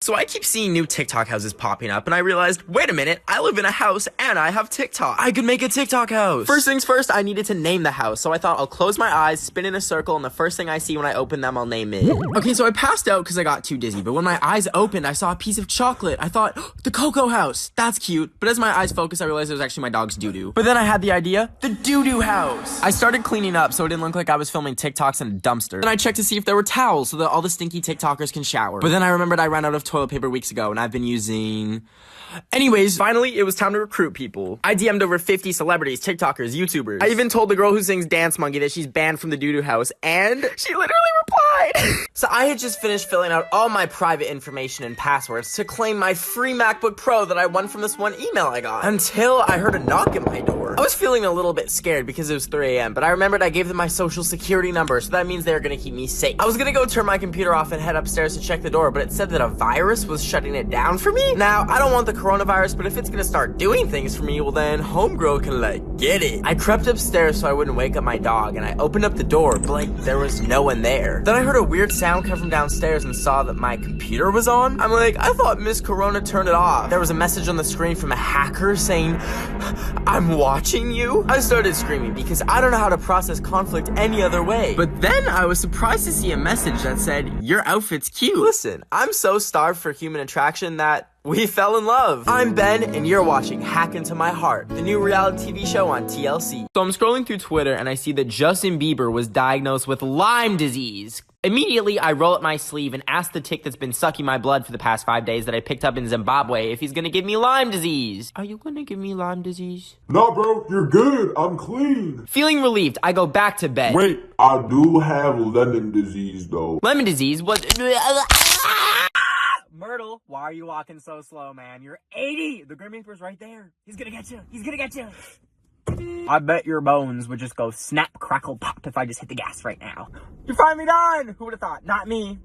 So I keep seeing new TikTok houses popping up, and I realized, wait a minute, I live in a house and I have TikTok. I could make a TikTok house. First things first, I needed to name the house. So I thought I'll close my eyes, spin in a circle, and the first thing I see when I open them, I'll name it. Okay, so I passed out because I got too dizzy, but when my eyes opened, I saw a piece of chocolate. I thought, oh, the Cocoa House. That's cute. But as my eyes focused, I realized it was actually my dog's doo-doo. But then I had the idea, the doo-doo house. I started cleaning up so it didn't look like I was filming TikToks in a dumpster. Then I checked to see if there were towels so that all the stinky TikTokers can shower. But then I remembered I ran out of toilet paper weeks ago, and I've been using... Anyways, finally, it was time to recruit people. I DM'd over 50 celebrities, TikTokers, YouTubers. I even told the girl who sings Dance Monkey that she's banned from the doo-doo house, and she literally replied. So I had just finished filling out all my private information and passwords to claim my free MacBook Pro that I won from this one email I got. Until I heard a knock at my door. I was feeling a little bit scared because it was 3 a.m., but I remembered I gave them my social security number, so that means they were gonna keep me safe. I was gonna go turn my computer off and head upstairs to check the door, but it said that a virus was shutting it down for me. Now, I don't want the coronavirus, but if it's gonna start doing things for me, well then, homegirl can get it. I crept upstairs so I wouldn't wake up my dog, and I opened up the door, but there was no one there. Then I heard a weird sound come from downstairs and saw that my computer was on. I'm like, I thought Miss Corona turned it off. There was a message on the screen from a hacker saying, I'm watching you. I started screaming because I don't know how to process conflict any other way. But then I was surprised to see a message that said, your outfit's cute. Listen, I'm so starved for human attraction that we fell in love. I'm Ben, and you're watching Hack Into My Heart, the new reality TV show on TLC. So I'm scrolling through Twitter, and I see that Justin Bieber was diagnosed with Lyme disease. Immediately, I roll up my sleeve and ask the tick that's been sucking my blood for the past 5 days that I picked up in Zimbabwe if he's gonna give me Lyme disease. Are you gonna give me Lyme disease? No, bro, you're good. I'm clean. Feeling relieved, I go back to bed. Wait, I do have lemon disease, though. Lemon disease? What? Myrtle, why are you walking so slow, man? You're 80! The Grim Reaper's right there. He's gonna get you. He's gonna get you. I bet your bones would just go snap, crackle, pop if I just hit the gas right now. You're finally done! Who would have thought? Not me.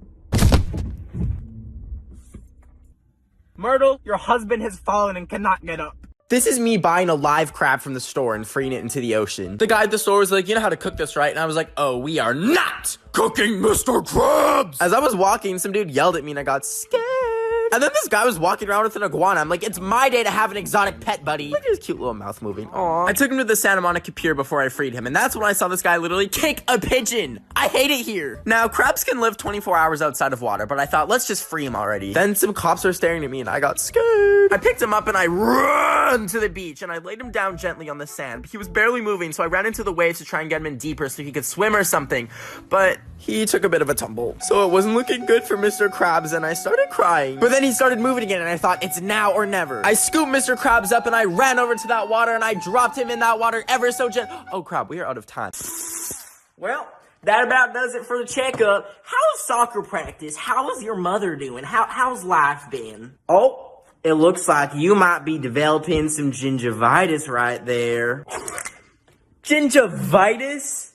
Myrtle, your husband has fallen and cannot get up. This is me buying a live crab from the store and freeing it into the ocean. The guy at the store was like, you know how to cook this, right? And I was like, oh, we are not cooking Mr. Krabs! As I was walking, some dude yelled at me and I got scared. And then this guy was walking around with an iguana. I'm like, it's my day to have an exotic pet, buddy. Look at his cute little mouth moving. Aww. I took him to the Santa Monica Pier before I freed him, and that's when I saw this guy literally kick a pigeon. I hate it here. Now, crabs can live 24 hours outside of water, but I thought, let's just free him already. Then some cops were staring at me, and I got scared. I picked him up, and I ran to the beach, and I laid him down gently on the sand. But he was barely moving, so I ran into the waves to try and get him in deeper so he could swim or something. But he took a bit of a tumble. So it wasn't looking good for Mr. Krabs, and I started crying. But then he started moving again, and I thought, it's now or never. I scooped Mr. Krabs up, and I ran over to that water, and I dropped him in that water ever so gently. Oh, crap, we are out of time. Well, that about does it for the checkup. How's soccer practice? How's your mother doing? How's life been? Oh, it looks like you might be developing some gingivitis right there. Gingivitis?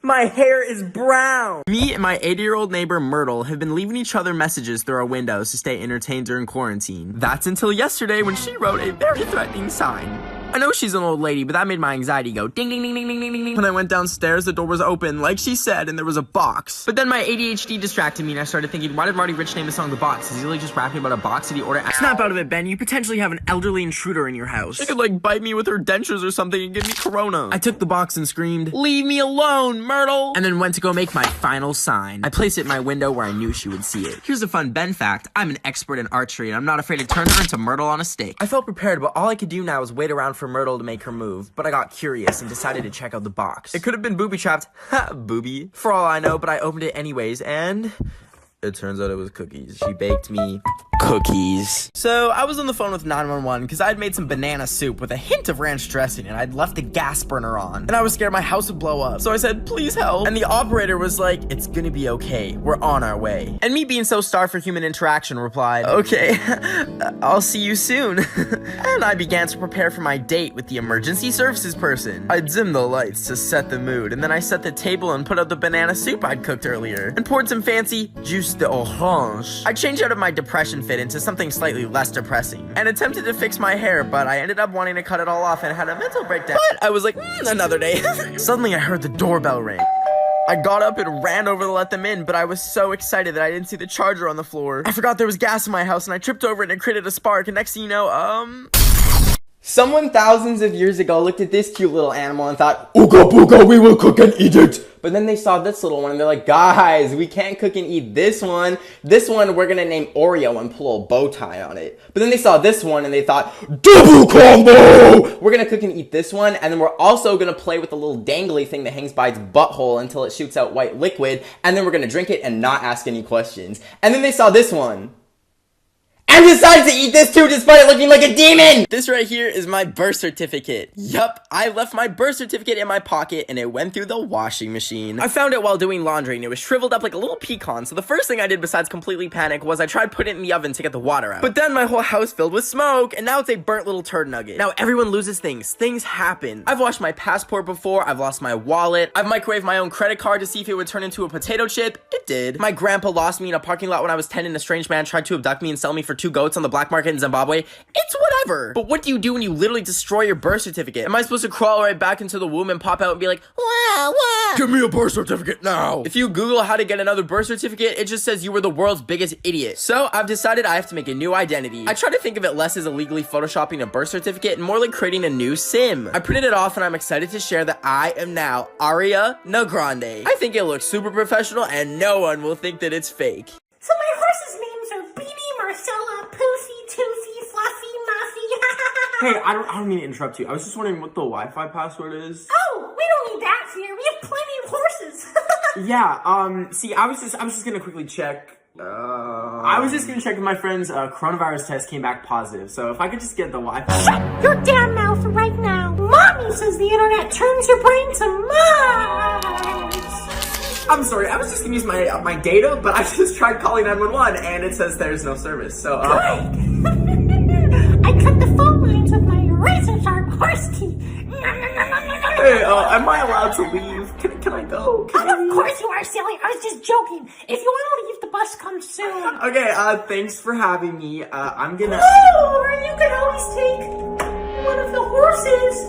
My hair is brown. Me and my 80-year-old neighbor Myrtle have been leaving each other messages through our windows to stay entertained during quarantine. That's until yesterday when she wrote a very threatening sign. I know she's an old lady, but that made my anxiety go ding, ding, ding, ding, ding, ding, ding. When I went downstairs, the door was open, like she said, and there was a box. But then my ADHD distracted me, and I started thinking, why did Marty Rich name the song The Box? Is he really just rapping about a box? Did he order? Snap out of it, Ben. You potentially have an elderly intruder in your house. She could, bite me with her dentures or something and give me corona. I took the box and screamed, leave me alone, Myrtle! And then went to go make my final sign. I placed it in my window where I knew she would see it. Here's a fun Ben fact. I'm an expert in archery, and I'm not afraid to turn her into Myrtle on a stake. I felt prepared, but all I could do now was wait around for Myrtle to make her move, but I got curious and decided to check out the box. It could have been booby-trapped, ha, booby, for all I know, but I opened it anyways, and it turns out it was cookies. She baked me cookies. So I was on the phone with 911 because I'd made some banana soup with a hint of ranch dressing and I'd left the gas burner on. And I was scared my house would blow up. So I said, please help. And the operator was like, it's gonna be okay. We're on our way. And me being so starved for human interaction replied, okay, I'll see you soon. And I began to prepare for my date with the emergency services person. I dimmed the lights to set the mood, and then I set the table and put out the banana soup I'd cooked earlier and poured some fancy juice d'orange. I changed out of my depression fit into something slightly less depressing and attempted to fix my hair, but I ended up wanting to cut it all off and had a mental breakdown. But I was like, another day. Suddenly I heard the doorbell ring. I got up and ran over to let them in, but I was so excited that I didn't see the charger on the floor. I forgot there was gas in my house, and I tripped over it and it created a spark, and next thing you know, Someone thousands of years ago looked at this cute little animal and thought, "Ooga booga, we will cook and eat it." But then they saw this little one and they're like, "Guys, we can't cook and eat this one. This one we're gonna name Oreo and pull a bow tie on it." But then they saw this one and they thought, "Double combo! We're gonna cook and eat this one, and then we're also gonna play with the little dangly thing that hangs by its butthole until it shoots out white liquid, and then we're gonna drink it and not ask any questions." And then they saw this one and decided to eat this too, despite it looking like a demon! this right here is my birth certificate. Yup, I left my birth certificate in my pocket and it went through the washing machine. I found it while doing laundry and it was shriveled up like a little pecan, so the first thing I did besides completely panic was I tried putting it in the oven to get the water out. But then my whole house filled with smoke, and now it's a burnt little turd nugget. Now everyone loses things. Things happen. I've lost my passport before, I've lost my wallet, I've microwaved my own credit card to see if it would turn into a potato chip. It did. My grandpa lost me in a parking lot when I was 10 and a strange man tried to abduct me and sell me for 2 goats on the black market in Zimbabwe. It's whatever. But what do you do when you literally destroy your birth certificate? Am I supposed to crawl right back into the womb and pop out and be like, "Wow, wow, give me a birth certificate now"? If you Google how to get another birth certificate, it just says you were the world's biggest idiot. So I've decided I have to make a new identity. I try to think of it less as illegally photoshopping a birth certificate and more like creating a new sim. I printed it off and I'm excited to share that I am now Aria Grande. I think it looks super professional and no one will think that it's fake. So my horses' names are Beanie, Marcella, Poofy, Toofy, Fluffy, Muffy. Hey, I don't mean to interrupt you. I was just wondering what the Wi-Fi password is. Oh, we don't need that here. We have plenty of horses. Yeah, see, I was just gonna quickly check. I was just gonna check if my friend's coronavirus test came back positive. So if I could just get the Wi-Fi. Shut your damn mouth right now. Mommy says the internet turns your brain to mush. I'm sorry, I was just gonna use my data, but I just tried calling 911 and it says there's no service. So Good. I cut the phone lines with my razor sharp horse teeth. Hey, am I allowed to leave? Can I go? Of course you are, silly. I was just joking. If you want to leave, the bus comes soon. Okay, thanks for having me. I'm gonna. Oh, or you can always take one of the horses.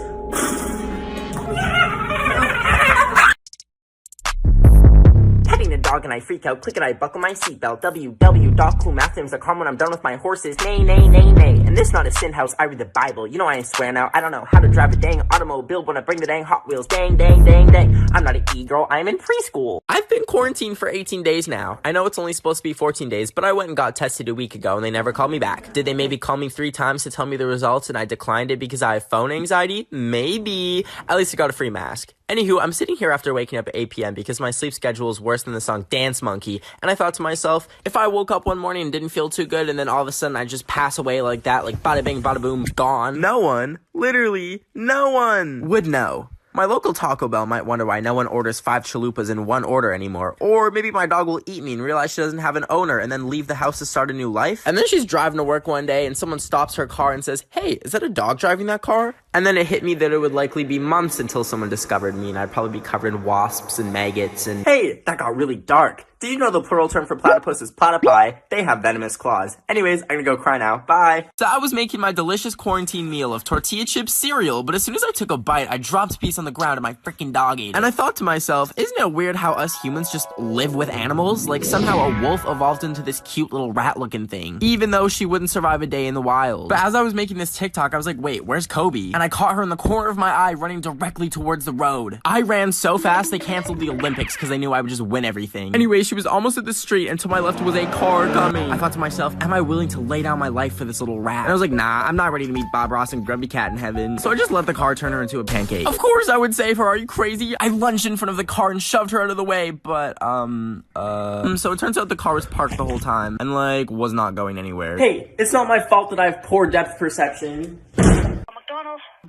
Petting a dog and I freak out, click and I buckle my seatbelt. WW, dog cool math names are calm when I'm done with my horses. Nay, nay, nay, nay. And this not a sin house, I read the Bible. You know I ain't swear now, I don't know how to drive a dang automobile when I bring the dang Hot Wheels. Dang, dang, dang, dang. I'm not an e-girl, I'm in preschool. I've been quarantined for 18 days now. I know it's only supposed to be 14 days, but I went and got tested a week ago and they never called me back. Did they maybe call me 3 times to tell me the results and I declined it because I have phone anxiety? Maybe. At least I got a free mask. Anywho, I'm sitting here after waking up at 8 p.m. because my sleep schedule is worse than the song Dance Monkey, and I thought to myself, if I woke up one morning and didn't feel too good and then all of a sudden I just pass away like that, like bada bing, bada boom, gone, no one, literally no one, would know. My local Taco Bell might wonder why no one orders 5 chalupas in one order anymore. Or maybe my dog will eat me and realize she doesn't have an owner and then leave the house to start a new life. And then she's driving to work one day and someone stops her car and says, "Hey, is that a dog driving that car?" And then it hit me that it would likely be months until someone discovered me and I'd probably be covered in wasps and maggots and... Hey, that got really dark. Did you know the plural term for platypus is platypi? They have venomous claws. Anyways, I'm gonna go cry now. Bye. So I was making my delicious quarantine meal of tortilla chip cereal, but as soon as I took a bite, I dropped a piece on the ground and my freaking dog ate it. And I thought to myself, isn't it weird how us humans just live with animals? Like somehow a wolf evolved into this cute little rat-looking thing, even though she wouldn't survive a day in the wild. But as I was making this TikTok, I was like, wait, where's Kobe? And I caught her in the corner of my eye running directly towards the road. I ran so fast, they canceled the Olympics because they knew I would just win everything. Anyway, she was almost at the street and to my left was a car coming. I thought to myself, am I willing to lay down my life for this little rat? And I was like, nah, I'm not ready to meet Bob Ross and Grumpy Cat in heaven. So I just let the car turn her into a pancake. Of course I would save her, are you crazy? I lunged in front of the car and shoved her out of the way, but, so it turns out the car was parked the whole time and, like, was not going anywhere. Hey, it's not my fault that I have poor depth perception.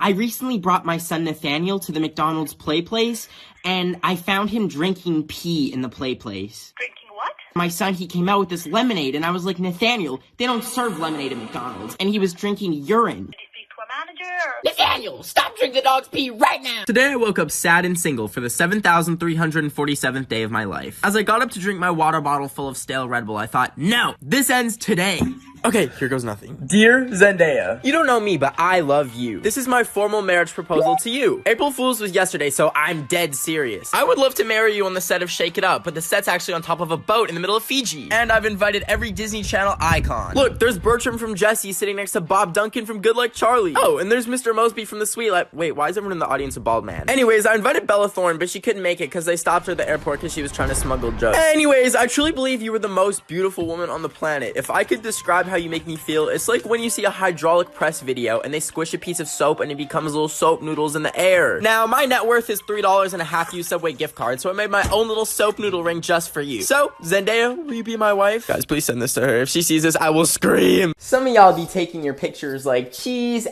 I recently brought my son Nathaniel to the McDonald's play place, and I found him drinking pee in the play place. Drinking what? My son, he came out with this lemonade, and I was like, Nathaniel, they don't serve lemonade at McDonald's. And he was drinking urine. Did you speak to a manager? Nathaniel, stop drinking the dog's pee right now! Today I woke up sad and single for the 7,347th day of my life. As I got up to drink my water bottle full of stale Red Bull, I thought, no, this ends today. Okay, here goes nothing. Dear Zendaya, you don't know me, but I love you. This is my formal marriage proposal to you. April Fool's was yesterday, so I'm dead serious. I would love to marry you on the set of Shake It Up, but the set's actually on top of a boat in the middle of Fiji. And I've invited every Disney Channel icon. Look, there's Bertram from Jessie sitting next to Bob Duncan from Good Like Charlie. Oh, and there's Mr. Mosby from The Sweet Life. Wait, why is everyone in the audience a bald man? Anyways, I invited Bella Thorne, but she couldn't make it because they stopped her at the airport because she was trying to smuggle drugs. Anyways, I truly believe you were the most beautiful woman on the planet. If I could describe how you make me feel, it's like when you see a hydraulic press video and they squish a piece of soap and it becomes little soap noodles in the air. Now, my net worth is $3 and a half-used Subway gift card, so I made my own little soap noodle ring just for you. So, Zendaya, will you be my wife? Guys, please send this to her. If she sees this, I will scream. Some of y'all be taking your pictures like cheese,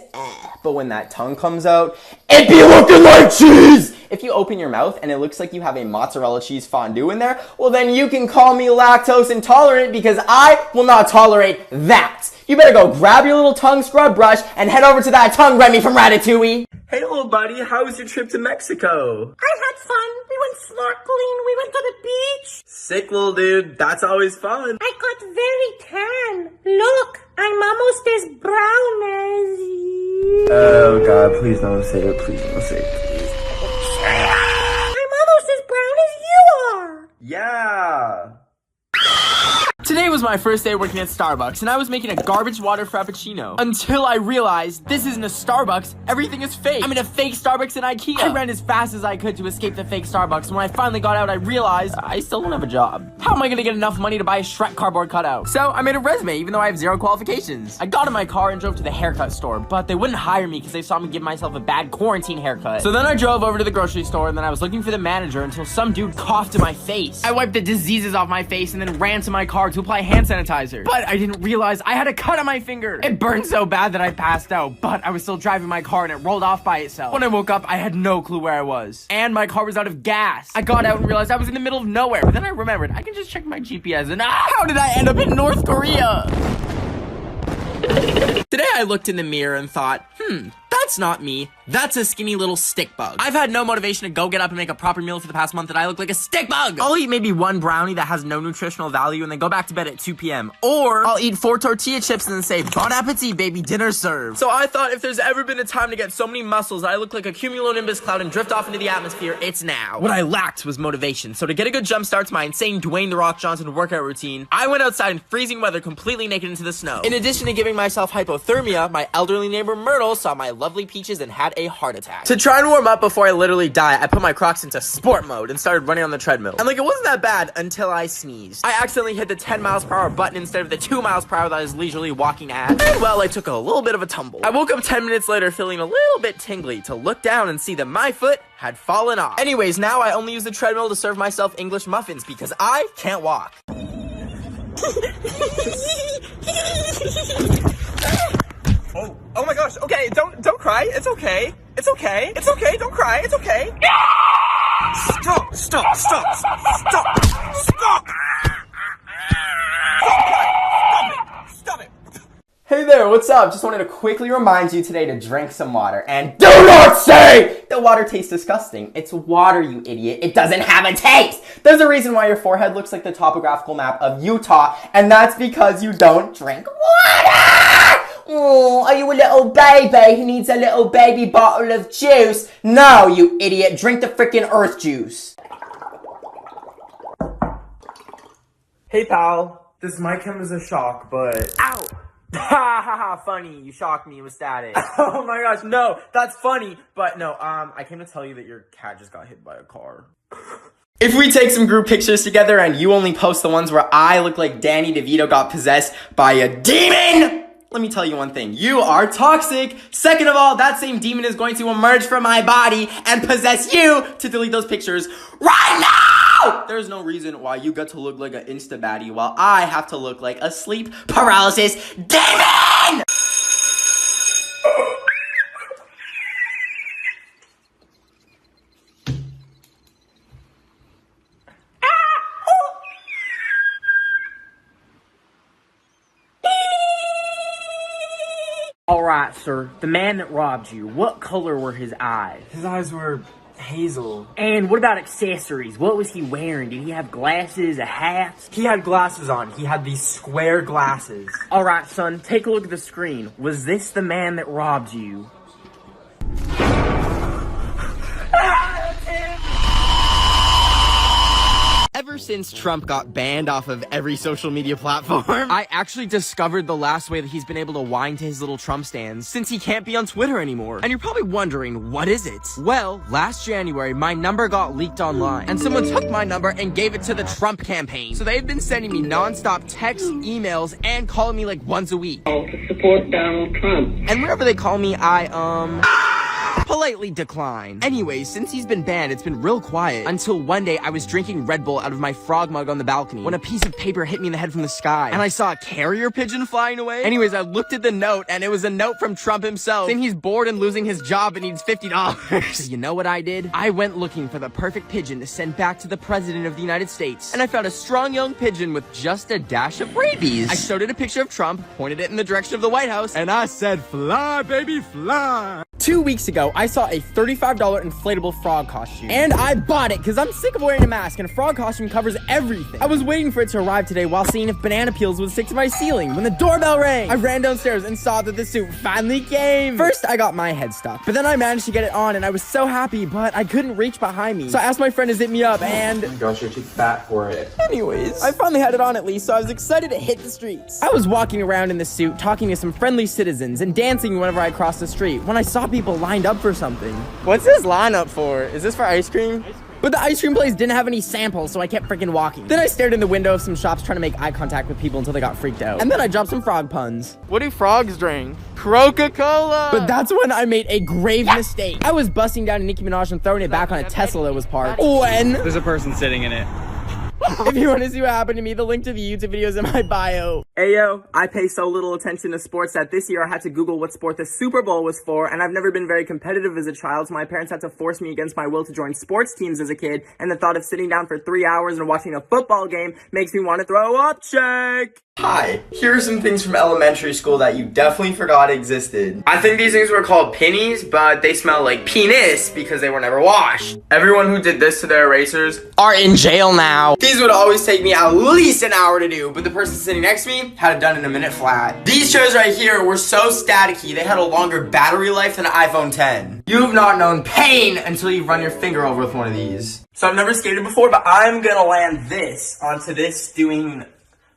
but when that tongue comes out, it be looking like cheese! If you open your mouth and it looks like you have a mozzarella cheese fondue in there, well then you can call me lactose intolerant because I will not tolerate that. You better go grab your little tongue scrub brush and head over to that tongue Remy from Ratatouille. Hey, little buddy, how was your trip to Mexico? I had fun. We went snorkeling. We went to the beach. Sick, little dude. That's always fun. I got very tan. Look, I'm almost as brown as you. Oh, God, please don't say it. Please don't say it. I'm almost as brown as you are. Yeah. Today was my first day working at Starbucks, and I was making a garbage water frappuccino. Until I realized this isn't a Starbucks, everything is fake. I'm in a fake Starbucks in IKEA. I ran as fast as I could to escape the fake Starbucks, and when I finally got out, I realized I still don't have a job. How am I gonna get enough money to buy a Shrek cardboard cutout? So I made a resume, even though I have 0 qualifications. I got in my car and drove to the haircut store, but they wouldn't hire me because they saw me give myself a bad quarantine haircut. So then I drove over to the grocery store, and then I was looking for the manager until some dude coughed in my face. I wiped the diseases off my face and then ran to my car to apply hand sanitizer. But I didn't realize I had a cut on my finger. It burned so bad that I passed out, but I was still driving my car and it rolled off by itself. When I woke up, I had no clue where I was. And my car was out of gas. I got out and realized I was in the middle of nowhere, but then I remembered I can just check my GPS and how did I end up in North Korea? Today I looked in the mirror and thought, that's not me. That's a skinny little stick bug. I've had no motivation to go get up and make a proper meal for the past month and I look like a stick bug. I'll eat maybe 1 brownie that has no nutritional value and then go back to bed at 2 p.m. Or I'll eat 4 tortilla chips and then say, bon appetit, baby, dinner served. So I thought if there's ever been a time to get so many muscles that I look like a cumulonimbus cloud and drift off into the atmosphere, it's now. What I lacked was motivation. So to get a good jump start to my insane Dwayne The Rock Johnson workout routine, I went outside in freezing weather completely naked into the snow. In addition to giving myself hypothermia, my elderly neighbor Myrtle saw my lovely peaches and had a heart attack. To try and warm up before I literally die, I put my Crocs into sport mode and started running on the treadmill. And like, it wasn't that bad until I sneezed. I accidentally hit the 10 miles per hour button instead of the 2 miles per hour that I was leisurely walking at. And well, I took a little bit of a tumble. I woke up 10 minutes later feeling a little bit tingly to look down and see that my foot had fallen off. Anyways, now I only use the treadmill to serve myself English muffins because I can't walk. Oh my gosh, okay, don't cry, it's okay. It's okay, it's okay, don't cry, it's okay. Stop, stop, stop, stop, stop! Stop it! Hey there, what's up? Just wanted to quickly remind you today to drink some water. And do not say that water tastes disgusting. It's water, you idiot. It doesn't have a taste. There's a reason why your forehead looks like the topographical map of Utah, and that's because you don't drink water! Oh, are you a little baby who needs a little baby bottle of juice? No, you idiot. Drink the freaking earth juice. Hey pal, this might come as a shock, but... Ow! Ha ha ha, funny, you shocked me with static. Oh my gosh, no, that's funny. But no, I came to tell you that your cat just got hit by a car. If we take some group pictures together and you only post the ones where I look like Danny DeVito got possessed by a demon, let me tell you one thing, you are toxic. Second of all, that same demon is going to emerge from my body and possess you to delete those pictures right now! There's no reason why you get to look like an insta baddie while I have to look like a sleep paralysis demon! Alright, sir. The man that robbed you, what color were his eyes? His eyes were Hazel. And what about accessories? What was he wearing? Did he have glasses, a hat? He had glasses on. He had these square glasses. Alright, son, take a look at the screen. Was this the man that robbed you? Ever since Trump got banned off of every social media platform, I actually discovered the last way that he's been able to whine to his little Trump stands since he can't be on Twitter anymore. And you're probably wondering, what is it? Well, last January, my number got leaked online, and someone took my number and gave it to the Trump campaign. So they've been sending me non-stop texts, emails, and calling me like once a week. To support Donald Trump. And whenever they call me, I, politely decline. Anyways, since he's been banned, it's been real quiet until one day I was drinking Red Bull out of my frog mug on the balcony when a piece of paper hit me in the head from the sky and I saw a carrier pigeon flying away. Anyways, I looked at the note and it was a note from Trump himself saying he's bored and losing his job and needs $50. So you know what I did? I went looking for the perfect pigeon to send back to the president of the United States, and I found a strong young pigeon with just a dash of rabies. I showed it a picture of Trump, pointed it in the direction of the White House, and I said, "Fly, baby, fly." 2 weeks ago, I saw a $35 inflatable frog costume. And I bought it because I'm sick of wearing a mask, and a frog costume covers everything. I was waiting for it to arrive today while seeing if banana peels would stick to my ceiling when the doorbell rang. I ran downstairs and saw that the suit finally came. First, I got my head stuck, but then I managed to get it on and I was so happy, but I couldn't reach behind me. So I asked my friend to zip me up and... Oh my gosh, you're too fat for it. Anyways, I finally had it on at least, so I was excited to hit the streets. I was walking around in the suit, talking to some friendly citizens and dancing whenever I crossed the street when I saw people lined up for something. What's this lineup for? Is this for ice cream? But the ice cream place didn't have any samples, so I kept freaking walking. Then I stared in the window of some shops trying to make eye contact with people until they got freaked out. And then I dropped some frog puns. What do frogs drink? Coca-Cola! But that's when I made a grave mistake. I was busting down a Nicki Minaj and throwing it back on a Tesla that was parked. When... There's a person sitting in it. If you want to see what happened to me, the link to the YouTube video is in my bio. Ayo, I pay so little attention to sports that this year I had to Google what sport the Super Bowl was for, and I've never been very competitive as a child, so my parents had to force me against my will to join sports teams as a kid, and the thought of sitting down for 3 hours and watching a football game makes me want to throw up. Check! Hi, here are some things from elementary school that you definitely forgot existed. I think these things were called pennies, but they smell like penis because they were never washed. Everyone who did this to their erasers are in jail now. These would always take me at least an hour to do, but the person sitting next to me had it done in a minute flat. These chairs right here were so staticky, they had a longer battery life than an iPhone 10. You've not known pain until you run your finger over with one of these. So I've never skated before, but I'm gonna land this onto this doing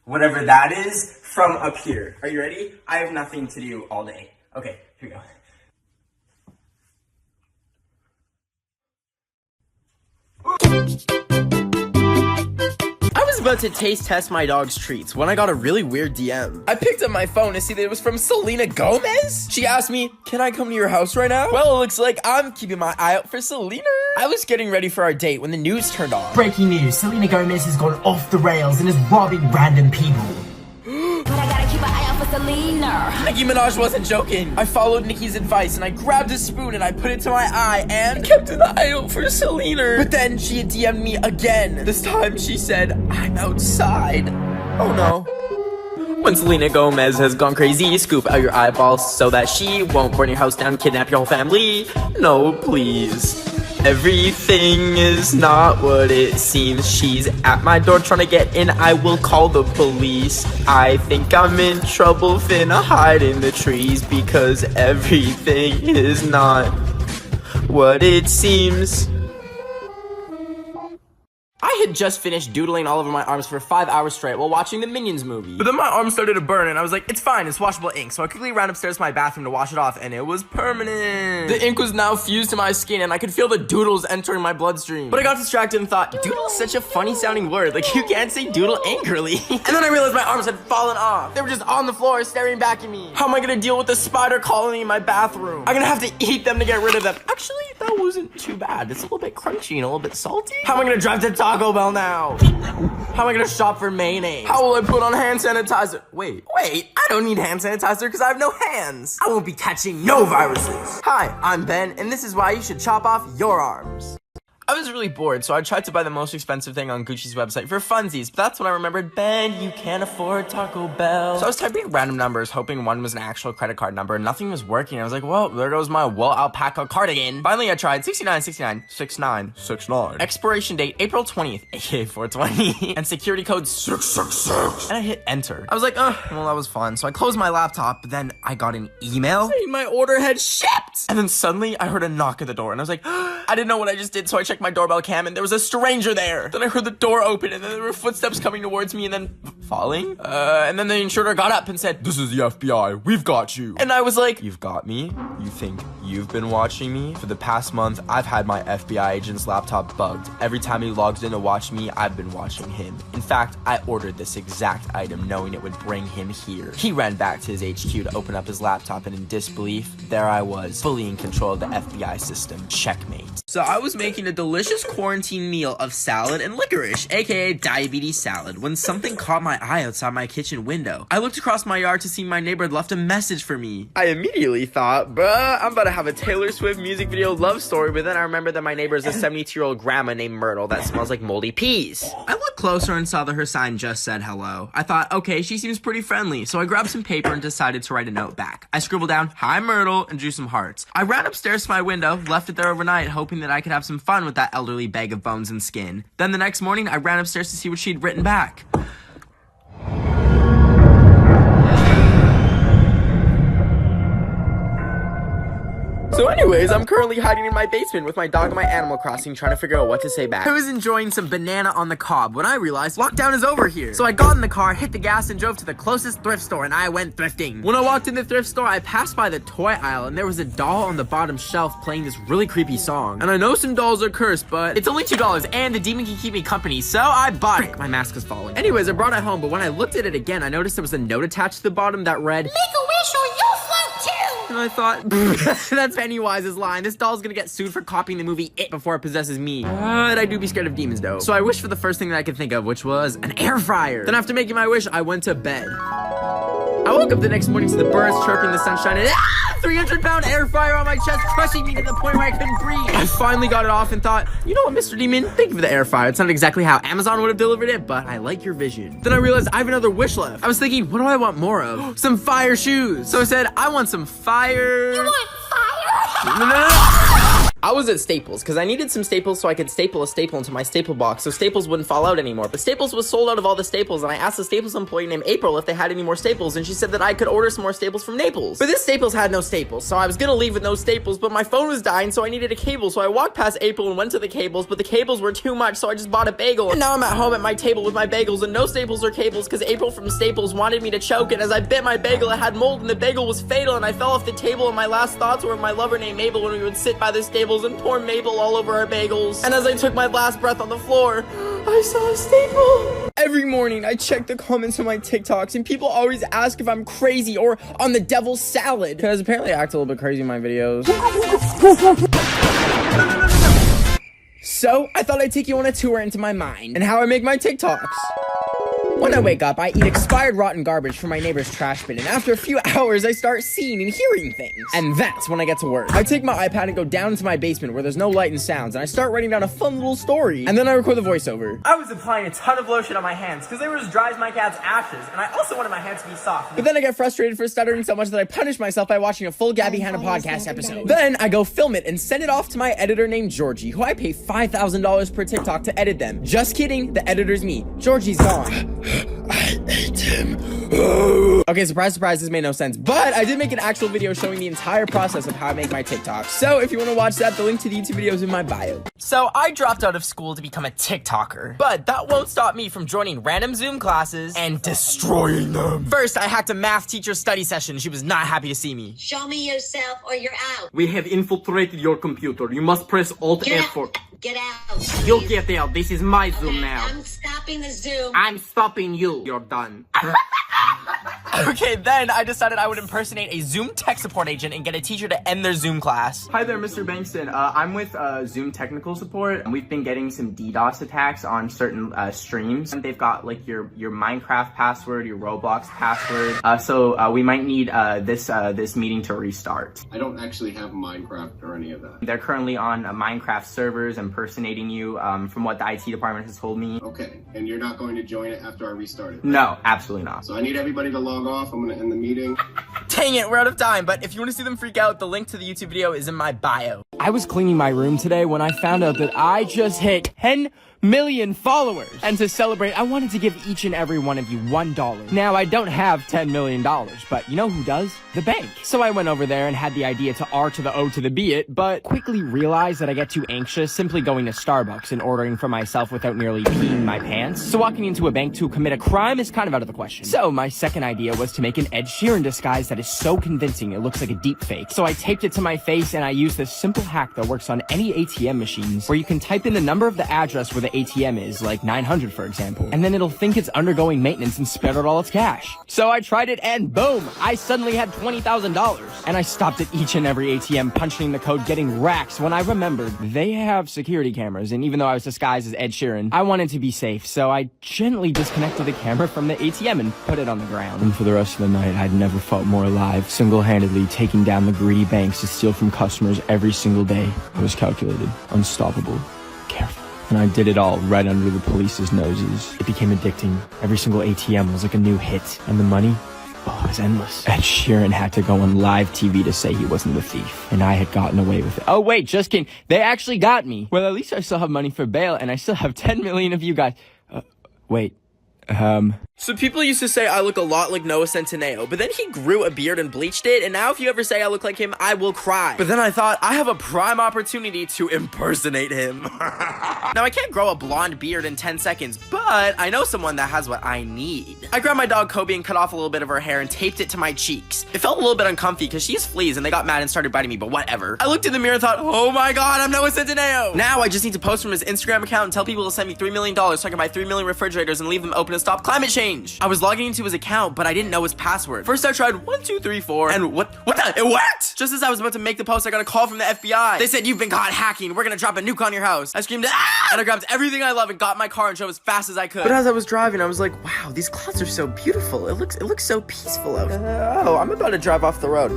whatever that is from up here. Are you ready? I have nothing to do all day. Okay, here we go. I was about to taste test my dog's treats when I got a really weird DM. I picked up my phone to see that it was from Selena Gomez. She asked me, "Can I come to your house right now?" Well, it looks like I'm keeping my eye out for Selena. I was getting ready for our date when the news turned on. Breaking news, Selena Gomez has gone off the rails and is robbing random people. But I gotta keep an eye out for Selener. Nicki Minaj wasn't joking. I followed Nicki's advice and I grabbed a spoon and I put it to my eye and kept an eye out for Selena. But then she had DM'd me again. This time she said, "I'm outside." Oh no. When Selena Gomez has gone crazy, scoop out your eyeballs so that she won't burn your house down, kidnap your whole family. No, please. Everything is not what it seems. She's at my door trying to get in. I will call the police. I think I'm in trouble, finna hide in the trees because everything is not what it seems. I had just finished doodling all over my arms for 5 hours straight while watching the Minions movie. But then my arm started to burn and I was like, it's fine, it's washable ink. So I quickly ran upstairs to my bathroom to wash it off and it was permanent. The ink was now fused to my skin and I could feel the doodles entering my bloodstream. But I got distracted and thought, doodle is such a funny sounding word. Like, you can't say doodle angrily. And then I realized my arms had fallen off. They were just on the floor staring back at me. How am I gonna deal with the spider colony in my bathroom? I'm gonna have to eat them to get rid of them. Actually, that wasn't too bad. It's a little bit crunchy and a little bit salty. How am I gonna drive to Taco Bell now? How am I gonna shop for mayonnaise? How will I put on hand sanitizer? Wait, I don't need hand sanitizer because I have no hands. I won't be catching no viruses. Hi, I'm Ben, and this is why you should chop off your arms. I was really bored, so I tried to buy the most expensive thing on Gucci's website for funsies, but that's when I remembered, Ben, you can't afford Taco Bell. So I was typing random numbers, hoping one was an actual credit card number, and nothing was working. I was like, well, there goes my wool alpaca cardigan. Finally, I tried 696969. Expiration date, April 20th, aka 420, and security code 666. And I hit enter. I was like, oh, well, that was fun. So I closed my laptop, but then I got an email saying my order had shipped. And then suddenly I heard a knock at the door, and I was like, I didn't know what I just did, so I checked my doorbell cam, and there was a stranger there. Then I heard the door open, and then there were footsteps coming towards me, and then falling. And then the intruder got up and said, this is the FBI. We've got you. And I was like, you've got me? You think you've been watching me? For the past month, I've had my FBI agent's laptop bugged. Every time he logs in to watch me, I've been watching him. In fact, I ordered this exact item knowing it would bring him here. He ran back to his HQ to open up his laptop, and in disbelief, there I was, fully in control of the FBI system. Checkmate. So I was making a delicious quarantine meal of salad and licorice, aka diabetes salad, when something caught my eye outside my kitchen window. I looked across my yard to see my neighbor had left a message for me. I immediately thought, bruh, I'm about to have a Taylor Swift music video love story, but then I remembered that my neighbor is a 72-year-old grandma named Myrtle that smells like moldy peas. I looked closer and saw that her sign just said hello. I thought, okay, she seems pretty friendly, so I grabbed some paper and decided to write a note back. I scribbled down, hi Myrtle, and drew some hearts. I ran upstairs to my window, left it there overnight, hoping that I could have some fun with that elderly bag of bones and skin. Then the next morning, I ran upstairs to see what she'd written back. So anyways, I'm currently hiding in my basement with my dog and my Animal Crossing trying to figure out what to say back. I was enjoying some banana on the cob when I realized lockdown is over here. So I got in the car, hit the gas, and drove to the closest thrift store, and I went thrifting. When I walked in the thrift store, I passed by the toy aisle, and there was a doll on the bottom shelf playing this really creepy song. And I know some dolls are cursed, but it's only $2, and the demon can keep me company, so I bought it. My mask is falling. Anyways, I brought it home, but when I looked at it again, I noticed there was a note attached to the bottom that read, Make a wish or you'll float too! and I thought, that's Pennywise's line. This doll's gonna get sued for copying the movie It before it possesses me. But I do be scared of demons though. So I wished for the first thing that I could think of, which was an air fryer. Then after making my wish, I went to bed. I woke up the next morning to the birds chirping, the sunshine, and 300-pound air fryer on my chest, crushing me to the point where I couldn't breathe. I finally got it off and thought, you know what, Mr. Demon? Thank you for the air fryer. It's not exactly how Amazon would have delivered it, but I like your vision. Then I realized I have another wish left. I was thinking, what do I want more of? Some fire shoes. So I said, I want some fire. You want fire? No. I was at Staples because I needed some staples so I could staple a staple into my staple box so staples wouldn't fall out anymore. But Staples was sold out of all the staples, and I asked a Staples employee named April if they had any more staples, and she said that I could order some more staples from Naples. But this Staples had no staples, so I was gonna leave with no staples, but my phone was dying, so I needed a cable. So I walked past April and went to the cables, but the cables were too much, so I just bought a bagel. And now I'm at home at my table with my bagels and no staples or cables because April from Staples wanted me to choke, and as I bit my bagel, it had mold, and the bagel was fatal, and I fell off the table, and my last thoughts were of my lover named Mabel when we would sit by the stables and pour Mabel all over our bagels. And as I took my last breath on the floor, I saw a staple. Every morning, I check the comments on my TikToks, and people always ask if I'm crazy or on the devil's salad. Because apparently I act a little bit crazy in my videos. So, I thought I'd take you on a tour into my mind and how I make my TikToks. When I wake up, I eat expired rotten garbage from my neighbor's trash bin, and after a few hours, I start seeing and hearing things. And that's when I get to work. I take my iPad and go down into my basement where there's no light and sounds, and I start writing down a fun little story. And then I record the voiceover. I was applying a ton of lotion on my hands because they were as dry as my cat's ashes, and I also wanted my hands to be soft. But then I get frustrated for stuttering so much that I punish myself by watching a full Gabby Hanna podcast episode. Then I go film it and send it off to my editor named Georgie, who I pay $5,000 per TikTok to edit them. Just kidding, the editor's me. Georgie's gone. I ate him. Okay, surprise, surprise, this made no sense. But I did make an actual video showing the entire process of how I make my TikToks. So if you want to watch that, the link to the YouTube video is in my bio. So I dropped out of school to become a TikToker. But that won't stop me from joining random Zoom classes and destroying them. First, I hacked a math teacher's study session. She was not happy to see me. Show me yourself or you're out. We have infiltrated your computer. You must press Alt F4. Get out. You'll get out. This is my Zoom now. I'm stopping the Zoom. I'm stopping you. You're done. Okay, then I decided I would impersonate a Zoom tech support agent and get a teacher to end their Zoom class. Hi there, Mr. Bankston. I'm with Zoom technical support. We've been getting some DDoS attacks on certain streams. And they've got like your Minecraft password, your Roblox password. So we might need this meeting to restart. I don't actually have Minecraft or any of that. They're currently on Minecraft servers impersonating you, from what the IT department has told me. Okay, and you're not going to join it after I restart it? Right? No, absolutely not. So I need everybody to log off. I'm gonna end the meeting. Dang it, we're out of time, but if you want to see them freak out, the link to the YouTube video is in my bio. I was cleaning my room today when I found out that I just hit 10 million followers. And to celebrate, I wanted to give each and every one of you $1. Now, I don't have $10 million, but you know who does? The bank. So I went over there and had the idea to R to the O to the B it, but quickly realized that I get too anxious simply going to Starbucks and ordering for myself without nearly peeing my pants. So walking into a bank to commit a crime is kind of out of the question. So my second idea was to make an Ed Sheeran disguise that is so convincing it looks like a deep fake. So I taped it to my face and I used this simple hack that works on any ATM machines where you can type in the number of the address where the ATM is, like 900 for example, and then it'll think it's undergoing maintenance and spit out all its cash. So I tried it and boom, I suddenly had $20,000. And I stopped at each and every ATM punching the code getting racks when I remembered they have security cameras, and even though I was disguised as Ed Sheeran, I wanted to be safe, so I gently disconnected the camera from the ATM and put it on the ground. And for the rest of the night, I'd never felt more alive, single-handedly taking down the greedy banks to steal from customers every single day. I was calculated, unstoppable, careful. And I did it all right under the police's noses. It became addicting. Every single ATM was like a new hit. And the money? Oh, it was endless. Ed Sheeran had to go on live TV to say he wasn't the thief. And I had gotten away with it. Oh, wait, just kidding. They actually got me. Well, at least I still have money for bail, and I still have 10 million of you guys. Wait. So people used to say I look a lot like Noah Centineo, but then he grew a beard and bleached it, and now if you ever say I look like him, I will cry. But then I thought, I have a prime opportunity to impersonate him. Now I can't grow a blonde beard in 10 seconds, but I know someone that has what I need. I grabbed my dog Kobe and cut off a little bit of her hair and taped it to my cheeks. It felt a little bit uncomfy because she has fleas and they got mad and started biting me, but whatever. I looked in the mirror and thought, oh my god, I'm Noah Centineo. Now I just need to post from his Instagram account and tell people to send me $3 million so I can buy 3 million refrigerators and leave them open and stop climate change. I was logging into his account, but I didn't know his password. First I tried 1, 2, 3, 4, and what the, it worked! Just as I was about to make the post, I got a call from the FBI. They said, you've been caught hacking, we're gonna drop a nuke on your house. I screamed, ah! And I grabbed everything I love and got in my car and drove as fast as I could. But as I was driving, I was like, wow, these clouds are so beautiful. It looks so peaceful out. Oh, I'm about to drive off the road.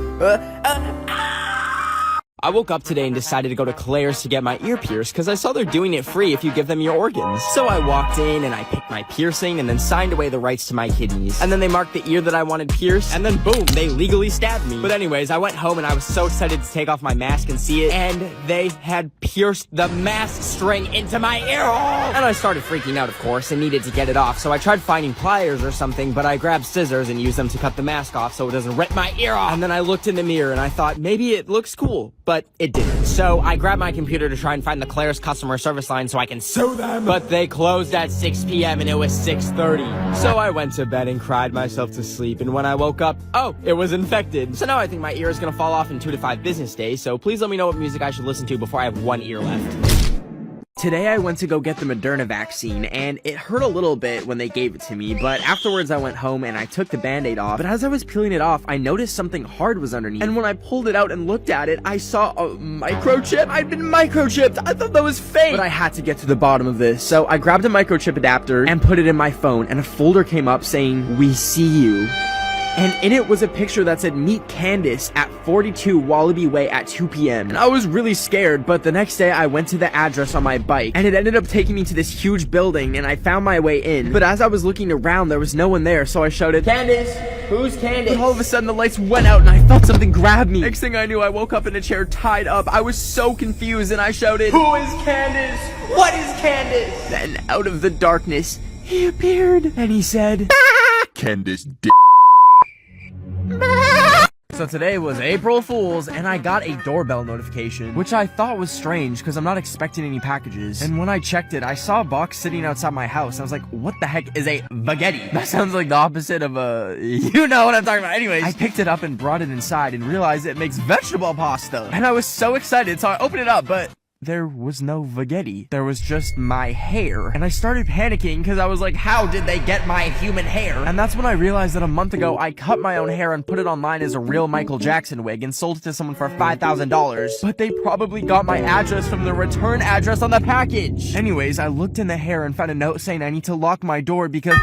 I woke up today and decided to go to Claire's to get my ear pierced because I saw they're doing it free if you give them your organs. So I walked in and I picked my piercing and then signed away the rights to my kidneys. And then they marked the ear that I wanted pierced, and then boom, they legally stabbed me. But anyways, I went home and I was so excited to take off my mask and see it, and they had pierced the mask string into my ear hole! And I started freaking out, of course, and needed to get it off. So I tried finding pliers or something, but I grabbed scissors and used them to cut the mask off so it doesn't rip my ear off. And then I looked in the mirror and I thought, maybe it looks cool, but it didn't. So I grabbed my computer to try and find the Claire's customer service line so I can sue them. But they closed at 6 p.m. and it was 6:30. So I went to bed and cried myself to sleep. And when I woke up, oh, it was infected. So now I think my ear is gonna fall off in 2 to 5 business days. So please let me know what music I should listen to before I have one ear left. Today I went to go get the Moderna vaccine, and it hurt a little bit when they gave it to me, but afterwards I went home and I took the band-aid off. But as I was peeling it off, I noticed something hard was underneath, and when I pulled it out and looked at it, I saw a microchip. I'd been microchipped. I thought that was fake, but I had to get to the bottom of this. So I grabbed a microchip adapter and put it in my phone, and a folder came up saying, "We see you." And in it was a picture that said, "Meet Candace at 42 Wallaby Way at 2 p.m. And I was really scared, but the next day I went to the address on my bike, and it ended up taking me to this huge building, and I found my way in. But as I was looking around, there was no one there, so I shouted, "Candace! Who's Candace?" But all of a sudden the lights went out, and I felt something grab me. Next thing I knew, I woke up in a chair tied up. I was so confused, and I shouted, "Who is Candace? What is Candace?" Then out of the darkness, he appeared, and he said, Candace So today was April Fool's, and I got a doorbell notification, which I thought was strange because I'm not expecting any packages. And when I checked it, I saw a box sitting outside my house. I was like, what the heck is a baguette? That sounds like the opposite of a... You know what I'm talking about. Anyways, I picked it up and brought it inside and realized it makes vegetable pasta. And I was so excited, so I opened it up, but there was no spaghetti. There was just my hair. And I started panicking because I was like, how did they get my human hair? And that's when I realized that a month ago, I cut my own hair and put it online as a real Michael Jackson wig and sold it to someone for $5,000. But they probably got my address from the return address on the package. Anyways, I looked in the hair and found a note saying I need to lock my door because